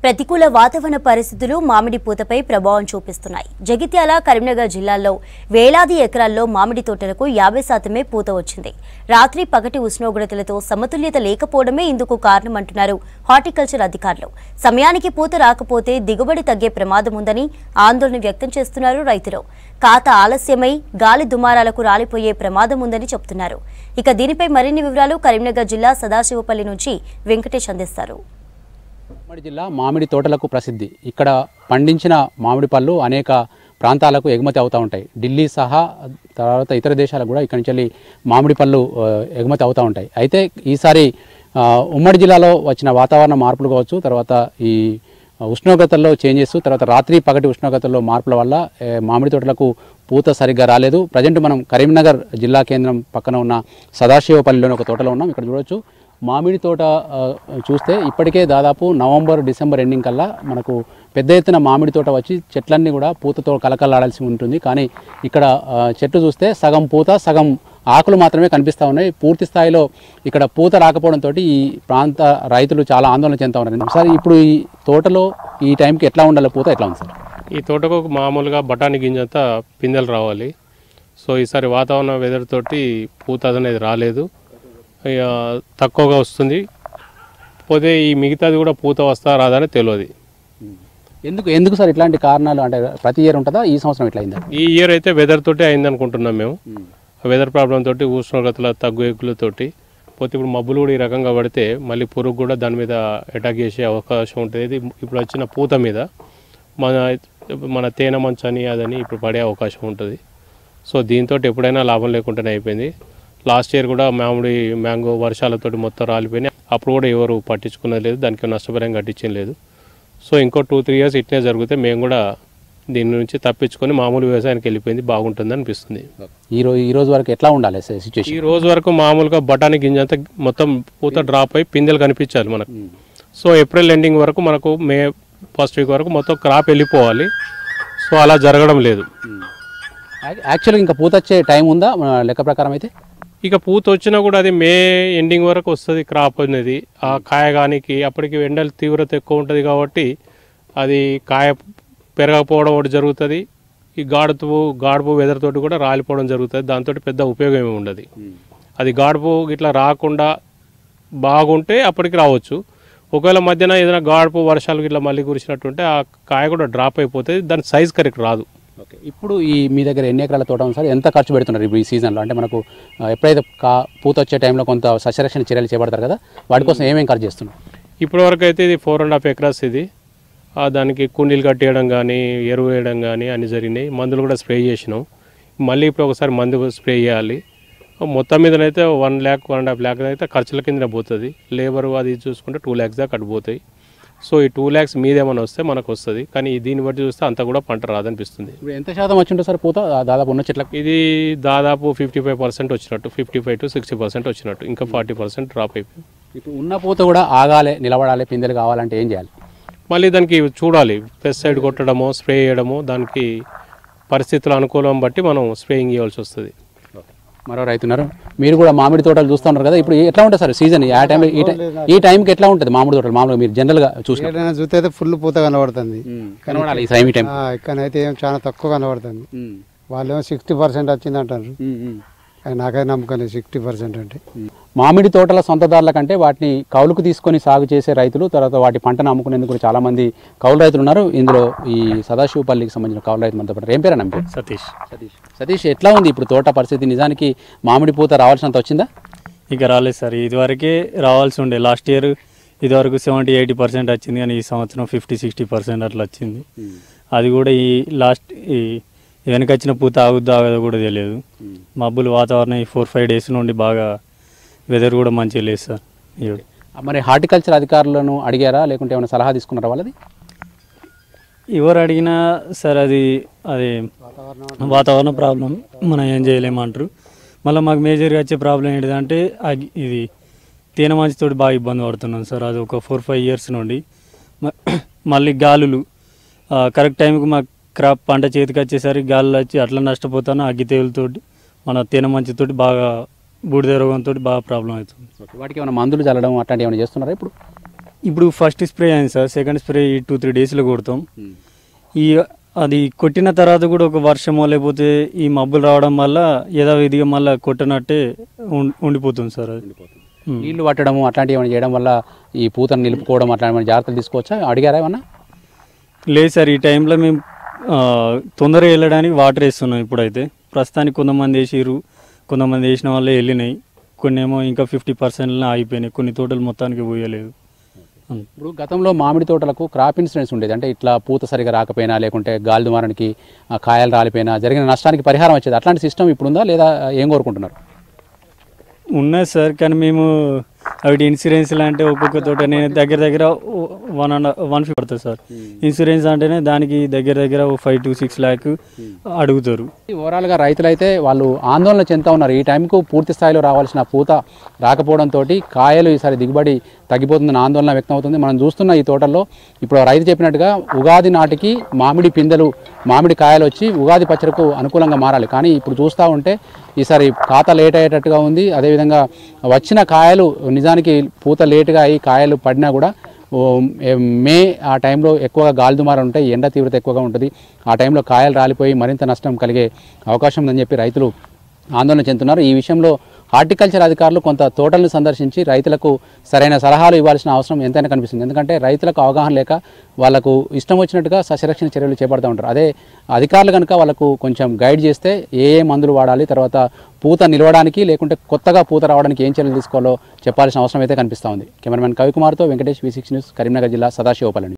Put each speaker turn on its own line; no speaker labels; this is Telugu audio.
ప్రతికూల వాతావరణ పరిస్థితులు మామిడి పూతపై ప్రభావం చూపిస్తున్నాయి. జగిత్యాల, కరీంనగర్ జిల్లాల్లో వేలాది ఎకరాల్లో మామిడి తోటలకు 50% పూత వచ్చింది. రాత్రి పగటి ఉష్ణోగ్రతలతో సమతుల్యత లేకపోవడమే ఇందుకు కారణమంటున్నారు హార్టికల్చర్ అధికారులు. సమయానికి పూత రాకపోతే దిగుబడి తగ్గే ప్రమాదం ఉందని ఆందోళన వ్యక్తం చేస్తున్నారు రైతులు. కాత ఆలస్యమై గాలి దుమారాలకు రాలిపోయే ప్రమాదం ఉందని చెబుతున్నారు. ఇక దీనిపై మరిన్ని వివరాలు కరీంనగర్ జిల్లా సదాశివపల్లి నుంచి వెంకటేష్ అందిస్తారు.
ఉమ్మడి జిల్లా మామిడి తోటలకు ప్రసిద్ధి. ఇక్కడ పండించిన మామిడి పళ్ళు అనేక ప్రాంతాలకు ఎగుమతి అవుతూ ఉంటాయి. ఢిల్లీ సహా తర్వాత ఇతర దేశాలకు కూడా ఇక్కడి నుంచి మామిడి పళ్ళు ఎగుమతి అవుతూ ఉంటాయి. అయితే ఈసారి ఉమ్మడి జిల్లాలో వచ్చిన వాతావరణ మార్పులు కావచ్చు, తర్వాత ఈ ఉష్ణోగ్రతల్లో చేంజెస్, తర్వాత రాత్రి పగటి ఉష్ణోగ్రతల్లో మార్పుల వల్ల మామిడి తోటలకు పూత సరిగ్గా రాలేదు. ప్రజెంట్ మనం కరీంనగర్ జిల్లా కేంద్రం పక్కన ఉన్న సదాశివపల్లిలోని ఒక తోటలో ఉన్నాం. ఇక్కడ చూడవచ్చు మామిడి తోట చూస్తే ఇప్పటికే దాదాపు నవంబర్, డిసెంబర్ ఎండింగ్ కల్లా మనకు పెద్ద ఎత్తున మామిడి తోట వచ్చి చెట్లన్నీ కూడా పూతతో కలకలాడాల్సి ఉంటుంది. కానీ ఇక్కడ చెట్లు చూస్తే సగం పూత, సగం ఆకులు మాత్రమే కనిపిస్తూ ఉన్నాయి. పూర్తి స్థాయిలో ఇక్కడ పూత రాకపోవడంతో ఈ ప్రాంత రైతులు చాలా ఆందోళన చెందుతూ ఉన్నారు. సార్, ఇప్పుడు ఈ తోటలో ఈ టైంకి ఎట్లా ఉండాలి, పూత ఎట్లా ఉంది సార్?
ఈ తోటకు మామూలుగా బఠానీ గింజంతా పిందెలు రావాలి. సో ఈసారి వాతావరణ వెదర్ తోటి పూత అనేది రాలేదు, తక్కువగా వస్తుంది. పోతే ఈ మిగతాది కూడా పూత వస్తా రాదని తెలియదు.
ఎందుకు సార్ ఇట్లాంటి కారణాలు? అంటే ప్రతి ఇయర్ ఉంటుందా, ఈ సంవత్సరం ఇట్లా అయిందా?
ఈ ఇయర్ అయితే వెదర్ తోటి అయింది అనుకుంటున్నాం మేము. వెదర్ ప్రాబ్లం తోటి, ఉష్ణోగ్రతల తగ్గు ఎగ్గులతోటి పోతే ఇప్పుడు మబ్బులు కూడా ఈ రకంగా పడితే మళ్ళీ పురుగు కూడా దాని మీద అటాక్ చేసే అవకాశం ఉంటుంది. ఇప్పుడు వచ్చిన పూత మీద మన తేనె మంచని అదని ఇప్పుడు పడే అవకాశం ఉంటుంది. సో దీంతో ఎప్పుడైనా లాభం లేకుండానే అయిపోయింది. లాస్ట్ ఇయర్ కూడా మ్యాంగో వర్షాలతోటి మొత్తం రాలిపోయినాయి. అప్పుడు కూడా ఎవరు పట్టించుకున్నది లేదు, దానికి నష్టపరిహారం కట్టించేది లేదు. సో ఇంకో 2-3 ఇయర్స్ ఇట్నే జరిగితే మేము కూడా దీని నుంచి తప్పించుకొని మామూలు వ్యవసాయానికి వెళ్ళిపోయింది బాగుంటుంది అనిపిస్తుంది.
ఈ రోజు వరకు ఎట్లా ఉండాలి సిచ్యువేషన్?
ఈ రోజు వరకు మామూలుగా బఠానీ గింజ అంతా మొత్తం పూత డ్రాప్ అయి పిందెలు కనిపించాలి మనకు. సో ఏప్రిల్ ఎండింగ్ వరకు, మనకు మే ఫస్ట్ వీక్ వరకు మొత్తం క్రాప్ వెళ్ళిపోవాలి. సో అలా జరగడం లేదు.
యాక్చువల్గా ఇంకా పూత వచ్చే టైం ఉందా లెక్క ప్రకారం? అయితే
ఇక పూత వచ్చినా కూడా అది మే ఎండింగ్ వరకు వస్తుంది క్రాప్ అనేది. ఆ కాయగానికి అప్పటికి ఎండల తీవ్రత ఎక్కువ ఉంటుంది కాబట్టి అది కాయ పెరగకపోవడం ఒకటి జరుగుతుంది. ఈ గాడుపు వెదర్ తోటి కూడా రాలిపోవడం జరుగుతుంది. దాంతో పెద్ద ఉపయోగం ఏమి ఉండదు. అది గాడుపు ఇట్లా రాకుండా బాగుంటే అప్పటికి రావచ్చు. ఒకవేళ మధ్యన ఏదైనా గాడుపు వర్షాలు ఇట్లా మళ్ళీ కురిసినట్టుంటే ఆ కాయ కూడా డ్రాప్ అయిపోతుంది, దాని సైజ్ కరెక్ట్ రాదు.
ఓకే, ఇప్పుడు మీ దగ్గర ఎన్ని ఎకరాల తోట ఉంది సార్? ఎంత ఖర్చు పెడుతున్నారు ఇప్పుడు ఈ సీజన్లో? అంటే మనకు ఎప్పుడైతే పూత వచ్చే టైంలో కొంత సస్యరక్షణ చర్యలు చేపడతారు కదా, వాటి కోసం ఏమేమి ఖర్చు చేస్తున్నారు?
ఇప్పటి వరకు అయితే ఇది 4.5 acres ఇది. దానికి కుండీలు కట్టేయడం కానీ, ఎరువు వేయడం కానీ అన్నీ జరిగినాయి. మందులు కూడా స్ప్రే చేసినాం. మళ్ళీ ఇప్పుడు ఒకసారి మందు స్ప్రే చేయాలి. మొత్తం మీదనైతే 1 lakh, 1.5 lakh అయితే ఖర్చుల కింద పోతుంది. లేబర్ అది చూసుకుంటే 2 lakhs దాకా అడిపోతాయి. సో ఈ 2 lakhs మీదేమైనా వస్తే మనకు వస్తుంది. కానీ దీన్ని బట్టి చూస్తే అంతా కూడా పంట రాదనిపిస్తుంది.
ఇప్పుడు ఎంత శాతం వచ్చి ఉంటుంది సార్ పూత దాదాపు ఉన్న చెట్లకు?
ఇది దాదాపు 55% వచ్చినట్టు, 55 to 60% వచ్చినట్టు. ఇంకా 40% డ్రాప్ అయిపోయింది.
ఇప్పుడు ఉన్న పూత కూడా ఆగాలి, నిలబడాలి, పిందెలు కావాలంటే ఏం చేయాలి?
మళ్ళీ దానికి చూడాలి, పెస్టిసైడ్ కొట్టడమో స్ప్రే చేయడమో, దానికి పరిస్థితుల అనుకూలం బట్టి మనం స్ప్రేయింగ్ చేయాల్సి వస్తుంది.
మరో రైతున్నారు, మీరు కూడా మామిడి తోటలు చూస్తూ ఉన్నారు కదా, ఇప్పుడు ఎట్లా ఉంటుంది సార్ సీజన్? ఆ టైం ఈ టైంకి ఎట్లా ఉంటుంది మామిడి తోటలు? మామూలుగా మీరు జనరల్గా
చూస్తే అయితే ఫుల్ పూత కనబడుతుంది.
కనబడాలి ఈ టైం
ఇక్కడైతే ఏం చాలా తక్కువ కనబడుతుంది. వాళ్ళు ఏమో 60% వచ్చింది అంటారు. నాకైతే నమ్మకం లేదు 60% అంటే.
మామిడి తోటల సొంతదారుల కంటే వాటిని కౌలుకు తీసుకొని సాగు చేసే రైతులు, తర్వాత వాటి పంటను అమ్ముకునేందుకు కూడా చాలా మంది కౌలు రైతులు ఉన్నారు. ఇందులో ఈ సదాశివపల్లికి సంబంధించిన కౌలు రైతు మనతో పాటు. ఏం పేరు నమ్మి? సతీష్, ఎట్లా ఉంది ఇప్పుడు తోట పరిస్థితి? నిజానికి మామిడి పూత రావాల్సినంత వచ్చిందా?
ఇక రాలేదు సార్. ఇదివరకే రావాల్సి ఉండే. లాస్ట్ ఇయర్ ఇదివరకు 70-80% వచ్చింది, కానీ ఈ సంవత్సరం 50-60% అట్లా వచ్చింది. అది కూడా ఈ వెనక వచ్చిన పూత ఆగుద్దా ఆగదో కూడా తెలియదు. మబ్బులు వాతావరణం ఈ 4-5 days నుండి బాగా వెదర్ కూడా మంచిగా లేదు సార్.
మరి హార్టికల్చర్ అధికారులను అడిగారా, లేకుంటే ఏమైనా సలహా తీసుకున్నారా వాళ్ళది?
ఎవరు అడిగినా సార్ అది వాతావరణ ప్రాబ్లం, మనం ఏం చేయలేమంటారు. మళ్ళీ మాకు మేజర్గా వచ్చే ప్రాబ్లం ఏంటిదంటే ఇది తేనె మంచుతోటి బాగా ఇబ్బంది పడుతున్నాం సార్. అది ఒక 4-5 years నుండి. మళ్ళీ గాలులు కరెక్ట్ టైంకి మాకు క్రాప్ పంట చేతికి వచ్చేసరికి గాలులు వచ్చి అట్లా నష్టపోతాను. అగ్గితేలుతోటి, మన తేనె మంచుతోటి బాగా బూడిద రోగంతో బాగా ప్రాబ్లం అవుతుంది.
వాటికి ఏమైనా మందులు చల్లడం అట్లాంటివి ఏమైనా చేస్తున్నారా ఇప్పుడు?
ఇప్పుడు ఫస్ట్ స్ప్రే అయింది సార్, సెకండ్ స్ప్రే 2-3 డేస్లో కొడతాం. ఈ అది కొట్టిన తర్వాత కూడా ఒక వర్షమో లేకపోతే ఈ మబ్బులు రావడం వల్ల యథావిధిగా మళ్ళీ కొట్టనట్టే ఉండిపోతుంది సార్. అది
నీళ్లు పట్టడము అట్లాంటివి ఏమైనా చేయడం వల్ల ఈ పూతను నిలుపుకోవడం అట్లాంటి జాగ్రత్తలు తీసుకోవచ్చా? అడిగారా ఏమన్నా?
లేదు సార్, ఈ టైంలో మేము తొందరగా వెళ్ళడానికి వాటర్ వేస్తున్నాం. ఇప్పుడైతే ప్రస్తుతానికి కొంతమంది వేసిర్రు, కొంతమంది వేసిన వాళ్ళే వెళ్ళినాయి, కొన్ని ఏమో ఇంకా 50% ఆగిపోయినాయి, కొన్ని తోటలు మొత్తానికి పోయలేదు.
ఇప్పుడు గతంలో మామిడి తోటలకు క్రాప్ ఇన్సూరెన్స్ ఉండేది, అంటే ఇట్లా పూత సరిగా రాకపోయినా లేకుంటే గాలి దుమారానికి కాయలు రాలిపోయినా జరిగిన నష్టానికి పరిహారం వచ్చేది. అట్లాంటి సిస్టమ్ ఇప్పుడు ఉందా లేదా ఏం కోరుకుంటున్నారు?
ఉన్నది సార్, కానీ మేము అవి ఇన్సూరెన్స్లు అంటే ఒక్కొక్క తోట నేను దగ్గర 150 పడుతుంది సార్. ఇన్సూరెన్స్ అంటేనే దానికి దగ్గర 5 to 6 lakh అడుగుతారు.
ఓవరాల్గా రైతులైతే వాళ్ళు ఆందోళన చెందుతూ ఉన్నారు. ఈ టైంకు పూర్తి స్థాయిలో రావాల్సిన పూత రాకపోవడంతో కాయలు ఈసారి దిగుబడి తగ్గిపోతుందని ఆందోళన వ్యక్తం అవుతుంది. మనం చూస్తున్న ఈ తోటల్లో ఇప్పుడు రైతు చెప్పినట్టుగా ఉగాది నాటికి మామిడి పిందెలు, మామిడి కాయలు వచ్చి ఉగాది పచ్చడికు అనుకూలంగా మారాలి. కానీ ఇప్పుడు చూస్తూ ఉంటే ఈసారి ఖాతా లేట్ అయ్యేటట్టుగా ఉంది. అదేవిధంగా వచ్చిన కాయలు నిజానికి పూత లేటుగా అయ్యి కాయలు పడినా కూడా మే ఆ టైంలో ఎక్కువగా గాలి దుమారాలు ఉంటాయి, ఎండ తీవ్రత ఎక్కువగా ఉంటుంది. ఆ టైంలో కాయలు రాలిపోయి మరింత నష్టం కలిగే అవకాశం ఉందని చెప్పి రైతులు ఆందోళన చెందుతున్నారు. ఈ విషయంలో హార్టికల్చర్ అధికారులు కొంత తోటలను సందర్శించి రైతులకు సరైన సలహాలు ఇవ్వాల్సిన అవసరం ఎంతైనా కనిపిస్తుంది. ఎందుకంటే రైతులకు అవగాహన లేక వాళ్ళకు ఇష్టం వచ్చినట్టుగా సస్యరక్షణ చర్యలు చేపడుతూ ఉంటారు. అదే అధికారులు కనుక వాళ్ళకు కొంచెం గైడ్ చేస్తే ఏ మందులు వాడాలి, తర్వాత పూత నిలవడానికి లేకుంటే కొత్తగా పూత రావడానికి ఏం చర్యలు తీసుకోవాలో చెప్పాల్సిన అవసరం అయితే కనిపిస్తూ ఉంది. కెమెరామెన్ కవికుమార్తో వెంకటేష్, V6 న్యూస్, కరీంనగర్ జిల్లా, సదాశివపల్లి.